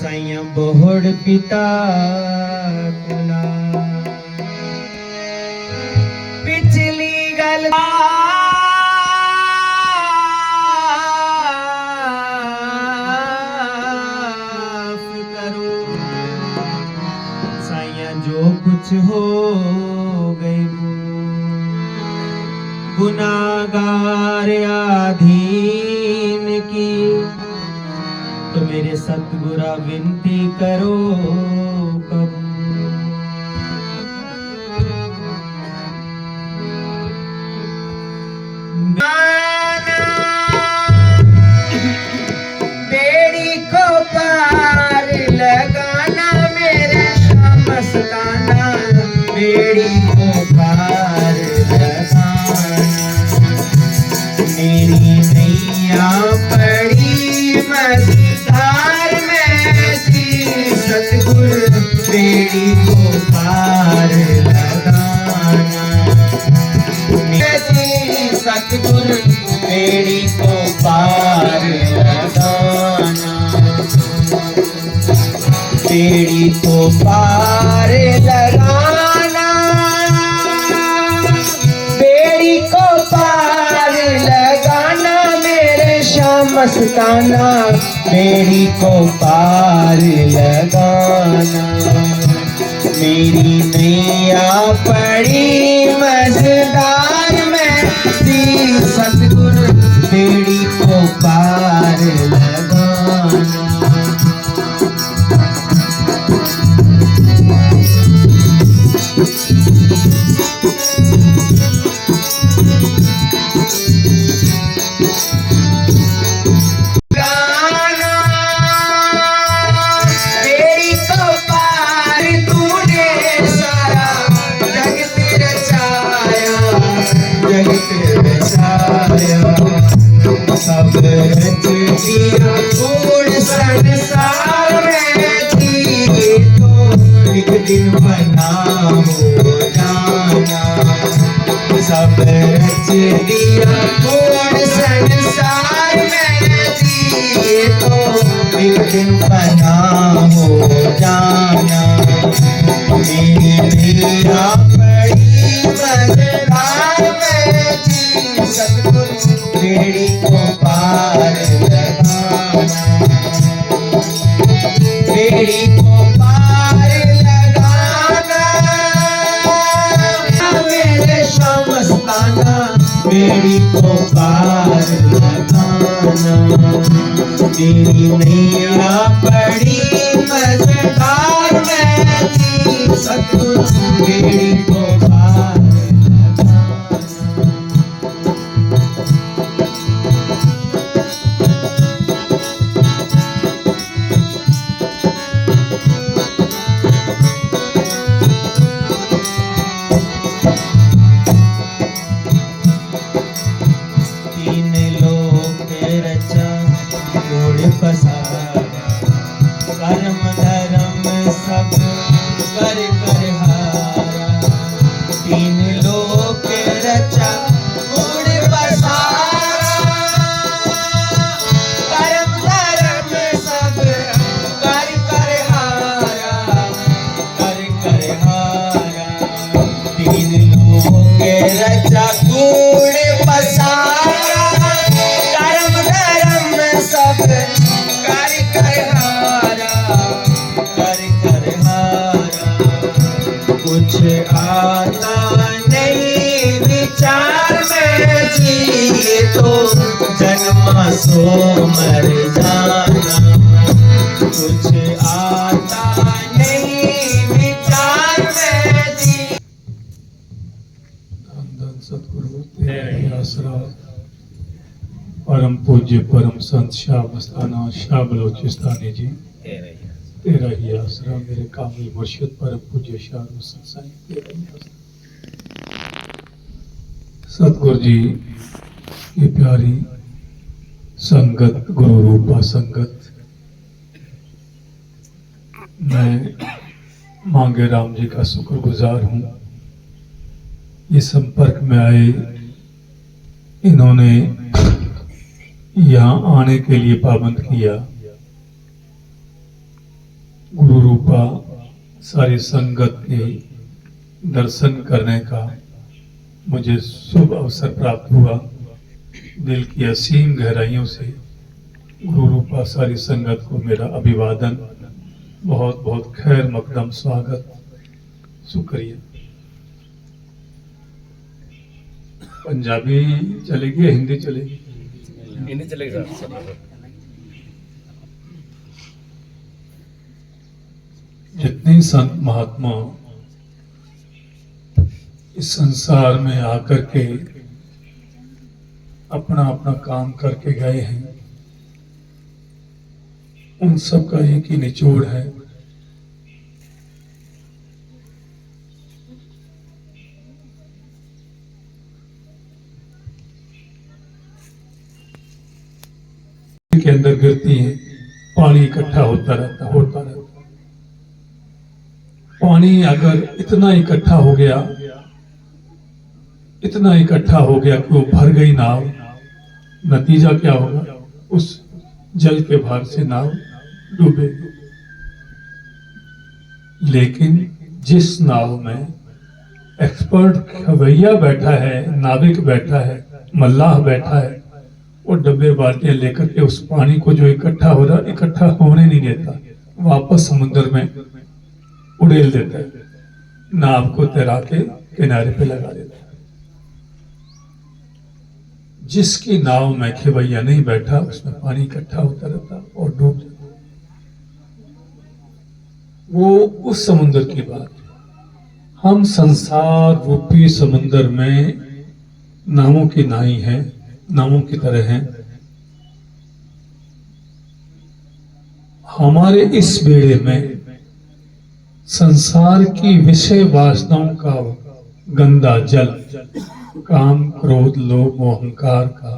साइया बोहड़ पिता कुला पिछली गल करो साइया जो कुछ हो गई गुनाहगार आधीन की तो मेरे सतगुरा विनती करो कब बेड़ी को पार लगाना मेरे मस्ताना बेड़ी को पार लगाना मेरी नैया पड़ी मझधार में थी सतगुर बेड़ी को पार लगाना सतगुर बेड़ी को पार लगाना बेड़ी को पार लगाना बेड़ी को पार लगाना मेरे शाम मस्ताना बेड़ी को पार लगाना मेरी नैया पड़ी मझधार में थी सतगुर बेड़ी को पार लगाना सब रच दिया फूल संसार में थी तो एक दिन बना हो जाना सब रच दिया फूल संसार में थी तो एक दिन बना हो जाना मेरा पड़ी मझधार में थी सतगुर बेड़ी को पार लगाना बेड़ी को पार लगाना मेरे शाम मस्ताना बेड़ी को पार लगाना मेरी नैया पड़ी मझधार में थी सतगुर बेड़ी को पार कर्म धर्म सब कर कर हारा तीन लोक रचा गुण बसारा कर्म धर्म सब कर कर हारा तीन लोक रचा गुण बसारा कर्म धर्म सब कर कर कुछ आता नहीं विचार में जिए तो जन्मा सो मर जाना कुछ आता नहीं विचार में जी धन सतगुरु तेरे आसरा परम पूज्य परम संत शाह मस्ताना शाह बलोचिस्तानी जी तेरा ही आसरा मेरे कामिल मुर्शिद परम पूज्य शाह हुसैन साईं तेरा ही आसरा सतगुरु जी की प्यारी संगत गुरु रूपा संगत मैं मांगे राम जी का शुक्रगुजार हूँ इस संपर्क में आए इन्होंने यहाँ आने के लिए पाबंद किया गुरु रूपा सारी संगत के दर्शन करने का मुझे शुभ अवसर प्राप्त हुआ। दिल की असीम गहराइयों से गुरु रूपा सारी संगत को मेरा अभिवादन, बहुत बहुत खैर मकदम स्वागत, शुक्रिया। पंजाबी चलेगी या हिंदी चलेगी? हिंदी चलेगा सर। जितने संत महात्मा इस संसार में आकर के अपना अपना काम करके गए हैं, उन सब का एक ही निचोड़ है, के अंदर गिरती है, पानी इकट्ठा होता रहता। पानी अगर इतना इकट्ठा हो गया कि वो भर गई नाव, नतीजा क्या होगा? उस जल के भार से नाव डूबेगी। लेकिन जिस नाव में एक्सपर्ट खवैया बैठा है, नाविक बैठा है, मल्लाह बैठा है, वो डब्बे बाल्टियां लेकर के उस पानी को जो इकट्ठा हो रहा, इकट्ठा होने नहीं देता, वापस समुद्र में उड़ेल देता है, नाव को तैरा के किनारे पे लगा देता है। जिसकी नाव में खवैया नहीं बैठा, उसमें पानी इकट्ठा होता रहता और डूब जाता। वो उस समुद्र की बात है। हम संसार रूपी समुद्र में नावों की नाई हैं, नावों की तरह हैं। हमारे इस बेड़े में संसार की विषय वासनाओं का गंदा जल, काम क्रोध लोभ मोह अहंकार का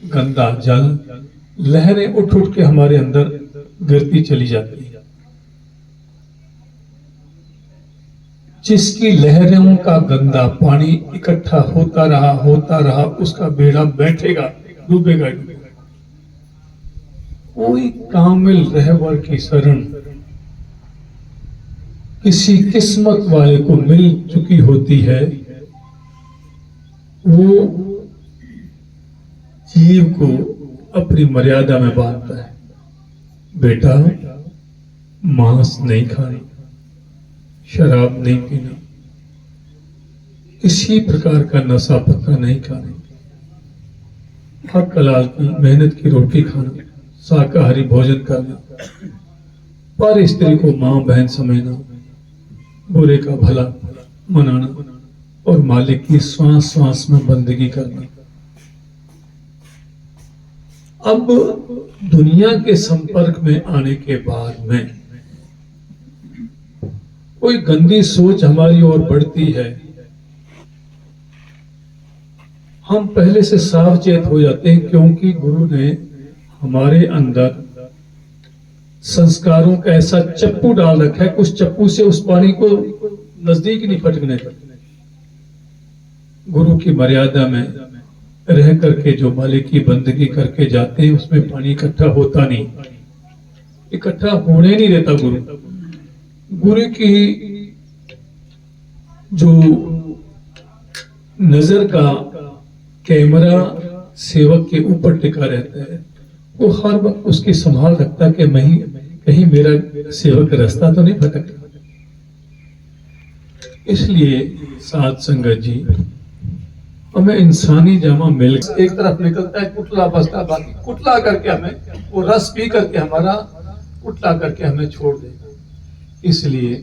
गंदा जल, लहरें उठ उठ के हमारे अंदर गिरती चली जाती है। जिसकी लहरों का गंदा पानी इकट्ठा होता रहा, उसका बेड़ा बैठेगा, डूबेगा। कोई कामिल रहबर की शरण किसी किस्मत वाले को मिल चुकी होती है, वो जीव को अपनी मर्यादा में बांधता है। बेटा, मांस नहीं खाना, शराब नहीं पीना, किसी प्रकार का नशा पत्ता नहीं खाना, हक हलाल की मेहनत की रोटी खाना, शाकाहारी भोजन करना, पर स्त्री को मां बहन समझना, बुरे का भला मनाना और मालिक की श्वास श्वास में बंदगी करना। अब दुनिया के संपर्क में आने के बाद में कोई गंदी सोच हमारी ओर बढ़ती है, हम पहले से सावचेत हो जाते हैं, क्योंकि गुरु ने हमारे अंदर संस्कारों का ऐसा चप्पू डाल रखा है, उस चप्पू से उस पानी को नजदीक नहीं फटकने देते। गुरु की मर्यादा में रह करके जो मालिक की बंदगी करके जाते हैं, उसमें पानी इकट्ठा होता नहीं, इकट्ठा होने नहीं देता गुरु। गुरु की जो नजर का कैमरा सेवक के ऊपर टिका रहता है, वो हर वक्त उसकी संभाल रखता है कि कहीं मेरा सेवक रास्ता तो नहीं भटकता। इसलिए साध संगत जी, हमें इंसानी जामा मिल एक तरफ निकलता है, कुटला बसता, बाकी कुटला करके हमें वो रस पी करके हमारा कुटला करके हमें छोड़ देगा। इसलिए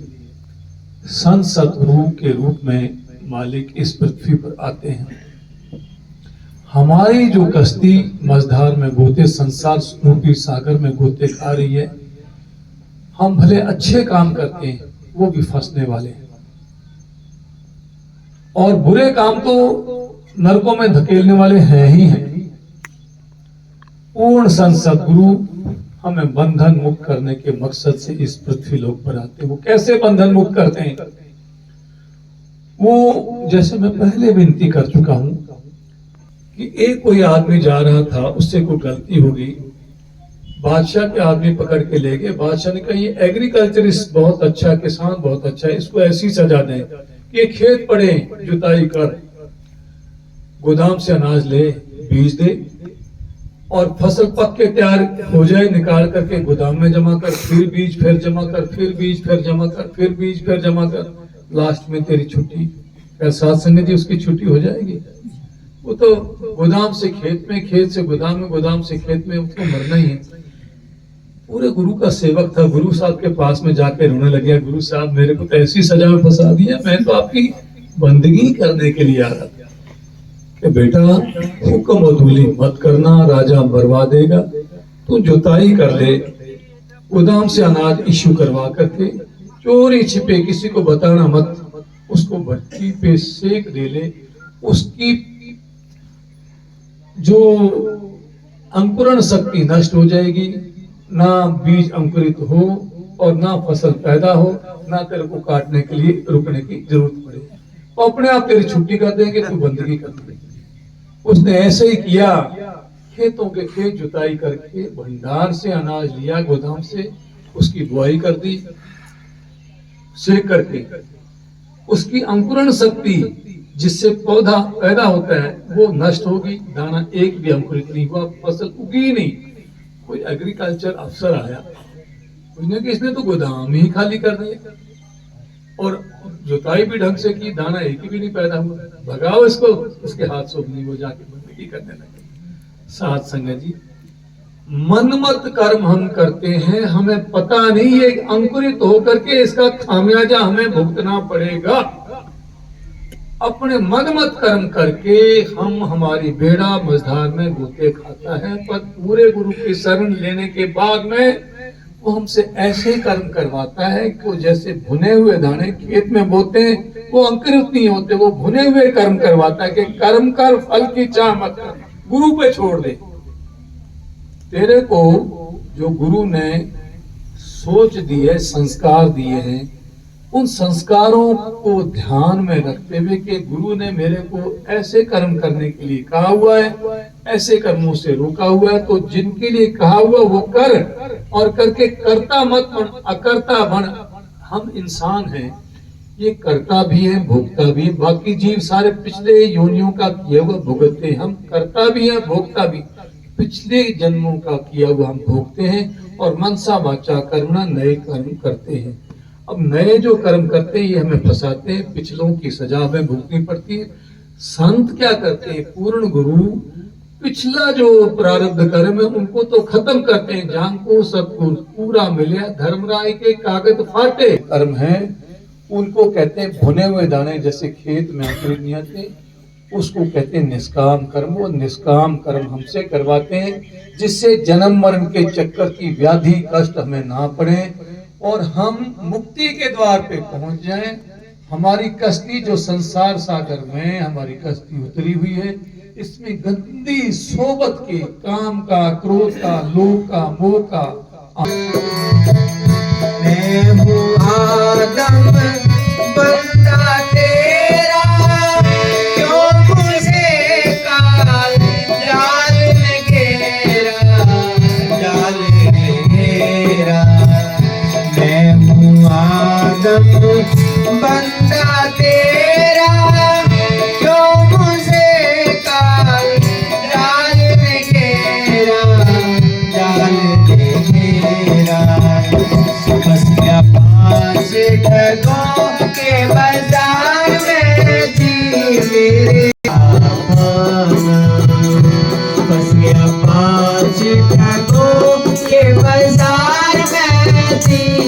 संत सद्गुरु के रूप में मालिक इस पृथ्वी पर आते हैं। हमारी जो कश्ती मझधार में गोते, संसार रूपी सागर में गोते खा रही है, हम भले अच्छे काम करते हैं, वो भी फंसने वाले हैं, और बुरे काम तो नरकों में धकेलने वाले हैं ही हैं। पूर्ण संत सद्गुरु हमें बंधन मुक्त करने के मकसद से इस पृथ्वी लोक पर आते हैं। वो कैसे बंधन मुक्त करते हैं? वो जैसे मैं पहले विनती कर चुका हूं कि एक कोई आदमी जा रहा था, उससे कोई गलती हो गई, बादशाह के आदमी पकड़ के ले गए। बादशाह ने कहा ये एग्रीकल्चरिस्ट बहुत अच्छा, किसान बहुत अच्छा है, इसको ऐसी सजा दें कि ये खेत पड़े, जुताई कर, गोदाम से अनाज ले, बीज दे, और फसल पक के तैयार हो जाए, निकाल करके गोदाम में जमा कर, फिर बीज फिर जमा कर, फिर बीज फिर जमा कर, फिर बीज फिर जमा कर, लास्ट में तेरी छुट्टी। क्या साथ संगत जी उसकी छुट्टी हो जाएगी? वो तो गोदाम से खेत में, खेत से गोदाम में, गोदाम से खेत में, उसको मरना ही है। पूरे गुरु का सेवक था, गुरु साहब के पास में जाके रोने लगे, गुरु साहब मेरे को तो ऐसी सजा में फंसा दिया, मैं तो आपकी बंदगी करने के लिए आ रहा था। कि बेटा हुक्म अदूली मत करना, राजा मरवा देगा, तू जुताई कर ले, गोदाम से अनाज इश्यू करवा करके चोरी छिपे, किसी को बताना मत, उसको भट्टी पे सेक दे ले, उसकी जो अंकुरण शक्ति नष्ट हो जाएगी, ना बीज अंकुरित हो और ना फसल पैदा हो, ना तेरे को काटने के लिए रुकने की जरूरत पड़े, और अपने आप तेरी छुट्टी कर देंगे, तू बंदगी कर देंगे। उसने ऐसे ही किया, खेतों के खेत जुताई करके भंडार से अनाज लिया, गोदाम से, उसकी बुआई कर दी, सेक करके उसकी अंकुरण शक्ति जिससे पौधा पैदा होता है वो नष्ट होगी, दाना एक भी अंकुरित नहीं हुआ, फसल उगी नहीं। कोई एग्रीकल्चर अफसर आया, उसने कि इसने तो गोदाम ही खाली कर दिया और जुताई भी ढंग से की, दाना एक भी नहीं पैदा हुआ, भगाओ इसको, उसके हाथ से नहीं, वो जाके बंदगी करने लगे। साथ संगत जी, मनमत कर्म हम करते हैं, हमें पता नहीं है अंकुरित होकर के इसका खामियाजा हमें भुगतना पड़ेगा। अपने मनमत कर्म करके हम हमारी बेड़ा मझधार में गोते खाता है, पर पूरे गुरु की शरण लेने के बाद में वो हमसे ऐसे कर्म करवाता है कि वो जैसे भुने हुए दाने खेत में बोते हैं, वो अंकुरित नहीं होते, वो भुने हुए कर्म करवाता है कि कर्म कर, फल की चाह मत कर, गुरु पे छोड़ दे। तेरे को जो गुरु ने सोच दी है, संस्कार दिए हैं, उन संस्कारों को ध्यान में रखते हुए कि गुरु ने मेरे को ऐसे कर्म करने के लिए कहा हुआ है, ऐसे कर्मों से रोका हुआ है, तो जिनके लिए कहा हुआ वो कर, और करके करता मत बन, अकर्ता बन। हम इंसान हैं, ये करता भी है, भोगता भी है, बाकी जीव सारे पिछले योनियों का किया हुआ भुगतते हैं, हम करता भी है, भोगता भी, पिछले जन्मों का किया हुआ हम भोगते हैं, और मनसा वाचा कर्मणा नए कर्म करते हैं। अब नए जो कर्म करते हैं ये हमें फंसाते हैं, पिछलों की सजा हमें भुगतनी पड़ती है। संत क्या करते हैं, पूर्ण गुरु पिछला जो प्रारब्ध कर्म है उनको तो खत्म करते हैं, जान को सबको पूरा मिले, धर्मराय के कागज फाटे कर्म है, उनको कहते हैं भुने हुए दाने, जैसे खेत में अंकुरित नहीं आते, उसको कहते हैं निष्काम कर्म। वो निष्काम कर्म हमसे करवाते हैं जिससे जन्म मरण के चक्कर की व्याधि कष्ट हमें ना पड़े और हम मुक्ति के द्वार पे पहुंच जाएं। हमारी कश्ती जो संसार सागर में हमारी कश्ती उतरी हुई है, इसमें गंदी सोबत के काम का, क्रोध का, लोभ का, मोह का, मैं हूँ आदम बंदा तेरा, क्यों मुझे काल जाल में घेरा, जाल में घेरा। मैं हूँ आदम बंदा तेरा, क्यों मुझे काल जाल में घेरा, जाल में घेरा। बस क्या 5 टकों के बाजार में जी मेरे आवाना, बस क्या 5 टकों के बाजार में जी